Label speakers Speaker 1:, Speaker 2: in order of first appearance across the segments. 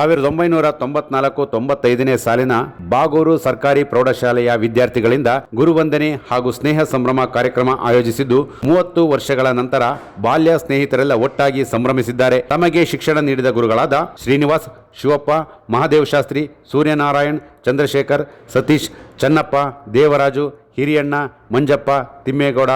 Speaker 1: 1994-95ನೇ ಸಾಲಿನ ಬಾಗೂರು ಸರ್ಕಾರಿ ಪ್ರೌಢಶಾಲೆಯ ವಿದ್ಯಾರ್ಥಿಗಳಿಂದ ಗುರುವಂದನೆ ಹಾಗೂ ಸ್ನೇಹ ಸಂಭ್ರಮ ಕಾರ್ಯಕ್ರಮ ಆಯೋಜಿಸಿದ್ದು 30 ವರ್ಷಗಳ ನಂತರ ಬಾಲ್ಯ ಸ್ನೇಹಿತರೆಲ್ಲ ಒಟ್ಟಾಗಿ ಸಂಭ್ರಮಿಸಿದ್ದಾರೆ. ತಮಗೆ ಶಿಕ್ಷಣ ನೀಡಿದ ಗುರುಗಳಾದ ಶ್ರೀನಿವಾಸ್, ಶಿವಪ್ಪ, ಮಹಾದೇವ ಶಾಸ್ತ್ರಿ, ಸೂರ್ಯನಾರಾಯಣ್, ಚಂದ್ರಶೇಖರ್, ಸತೀಶ್, ಚನ್ನಪ್ಪ, ದೇವರಾಜು, ಹಿರಿಯಣ್ಣ, ಮಂಜಪ್ಪ, ತಿಮ್ಮೇಗೌಡ,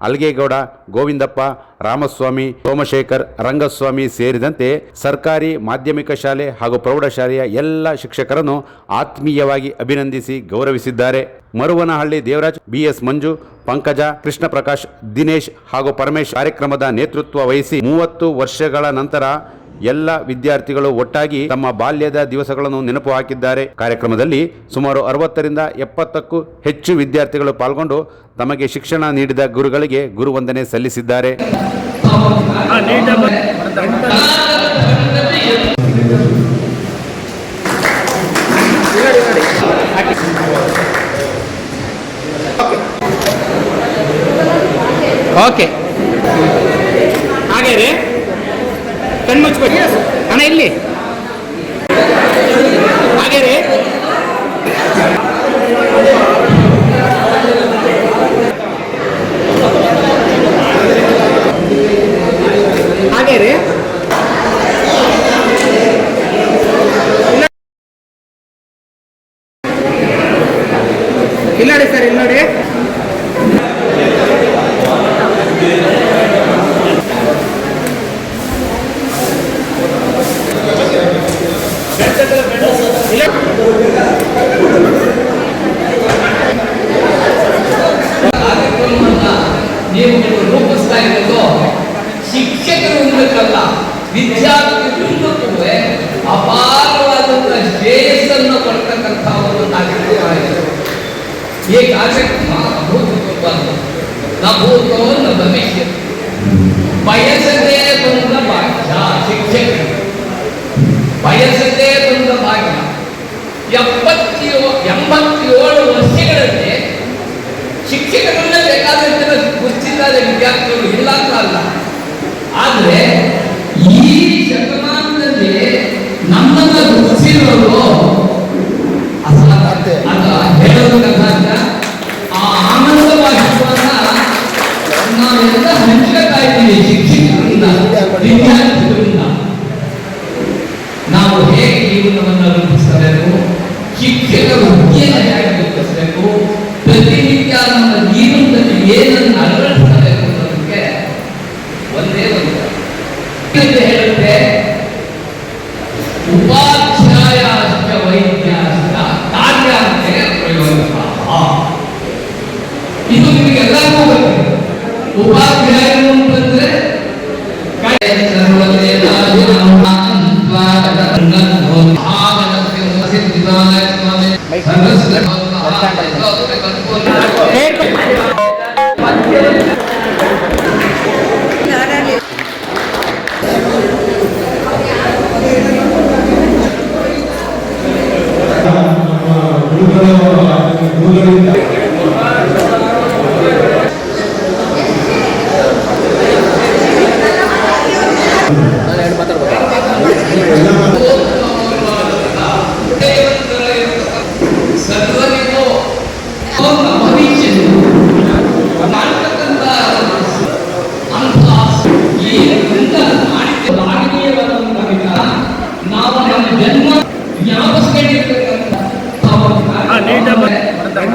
Speaker 1: ಅಲ್ಗೇಗೌಡ, ಗೋವಿಂದಪ್ಪ, ರಾಮಸ್ವಾಮಿ, ಸೋಮಶೇಖರ್, ರಂಗಸ್ವಾಮಿ ಸೇರಿದಂತೆ ಸರ್ಕಾರಿ ಮಾಧ್ಯಮಿಕ ಶಾಲೆ ಹಾಗೂ ಪ್ರೌಢಶಾಲೆಯ ಎಲ್ಲ ಶಿಕ್ಷಕರನ್ನು ಆತ್ಮೀಯವಾಗಿ ಅಭಿನಂದಿಸಿ ಗೌರವಿಸಿದ್ದಾರೆ. ಮರುವನಹಳ್ಳಿ ದೇವರಾಜ್, ಬಿಎಸ್ ಮಂಜು, ಪಂಕಜ, ಕೃಷ್ಣ ಪ್ರಕಾಶ್, ದಿನೇಶ್ ಹಾಗೂ ಪರಮೇಶ್ ಕಾರ್ಯಕ್ರಮದ ನೇತೃತ್ವ ವಹಿಸಿ 30 ವರ್ಷಗಳ ನಂತರ ಎಲ್ಲ ವಿದ್ಯಾರ್ಥಿಗಳು ಒಟ್ಟಾಗಿ ತಮ್ಮ ಬಾಲ್ಯದ ದಿವಸಗಳನ್ನು ನೆನಪು ಹಾಕಿದ್ದಾರೆ. ಕಾರ್ಯಕ್ರಮದಲ್ಲಿ ಸುಮಾರು 60ರಿಂದ 70ಕ್ಕೂ ಹೆಚ್ಚು ವಿದ್ಯಾರ್ಥಿಗಳು ಪಾಲ್ಗೊಂಡು ತಮಗೆ ಶಿಕ್ಷಣ ನೀಡಿದ ಗುರುಗಳಿಗೆ ಗುರುವಂದನೆ ಸಲ್ಲಿಸಿದ್ದಾರೆ.
Speaker 2: ಓಕೆ, ಹಾಗೆ ರೀ, ಕಣ್ಮುಚ್ಬೇಕು ಅಣ್ಣ, ಇಲ್ಲಿ ಹಾಗೆ ರೀ, ಹಾಗೆ ರೀ, ಇಲ್ಲ ನೋಡಿ ಸರ್, ಇಲ್ಲಿ ನೋಡಿ.
Speaker 3: ನೀವು ರೂಪಿಸ್ತಾ ಇರೋದು ಶಿಕ್ಷಕರು ಇರಬೇಕಲ್ಲ, ವಿದ್ಯಾರ್ಥಿಗಳಿಗೂ ಅಪಾರವಾದಂತಹ ಶ್ರೇಯಸ್ಸನ್ನು ಕೊಡ್ತಕ್ಕಂಥ ಒಂದು ಕಾರ್ಯಕ್ರಮ. ಈ ಕಾರ್ಯಕ್ರಮ ಅಭೂತಪೂರ್ವ, ನಭೂತೋ ನ ಭವಿಷ್ಯತ್. ಬಯಸದೇ ಬಂದ ಭಾಗ್ಯ ಶಿಕ್ಷಕರು, ಬಯಸದೇ ಬಂದ ಭಾಗ್ಯ. 87 ವರ್ಷಗಳಲ್ಲಿ ಶಿಕ್ಷಕರನ್ನ ಬೇಕಾದಂತೆ ಗುರುತಿಸಿದ ವಿದ್ಯಾರ್ಥಿಗಳು ಇಲ್ಲ ಅಂತ ಅಲ್ಲ, ಆದರೆ ಈ ಶತಮಾನದಲ್ಲಿ ನಮ್ಮನ್ನ ಗುರುತಿಸಿರೋರು ಹೇಳೋದಕ್ಕಾಗ ಆ ಆನಂದವಾಗಿರುವನ್ನ ನಾವೆಲ್ಲ ಹಂಚ್ಕೊತಾ ಇದ್ದೀವಿ. ಶಿಕ್ಷಕರಿಂದ, ವಿದ್ಯಾರ್ಥಿಗಳಿಂದ ನಾವು ಹೇಗೆ ಜೀವನವನ್ನು ರೂಪಿಸಬೇಕು, ಶಿಕ್ಷಕರ ವೃತ್ತಿಯನ್ನು ಹೇಗೆ ರೂಪಿಸಬೇಕು, ಪ್ರತಿನಿತ್ಯ ನಮ್ಮ ಜೀವನದಲ್ಲಿ ಏನನ್ನು ಅಳವಡಿಸಬೇಕು ಅನ್ನೋದಕ್ಕೆ ಒಂದೇ ಒಂದು ಹೇಳುತ್ತೆ, ಉಪಾಧ್ಯಾಯ ಅಷ್ಟ ವೈದ್ಯ ಅಷ್ಟ ಕಾರ್ಯಾರ್ಥೆ ಪ್ರಯೋಗ. ಇದು ನಿಮಗೆಲ್ಲರಿಗೂ ಗೊತ್ತಿದೆ. ಉಪಾಧ್ಯಾಯರು ಅಂತಂದ್ರೆ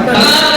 Speaker 3: ನಾವು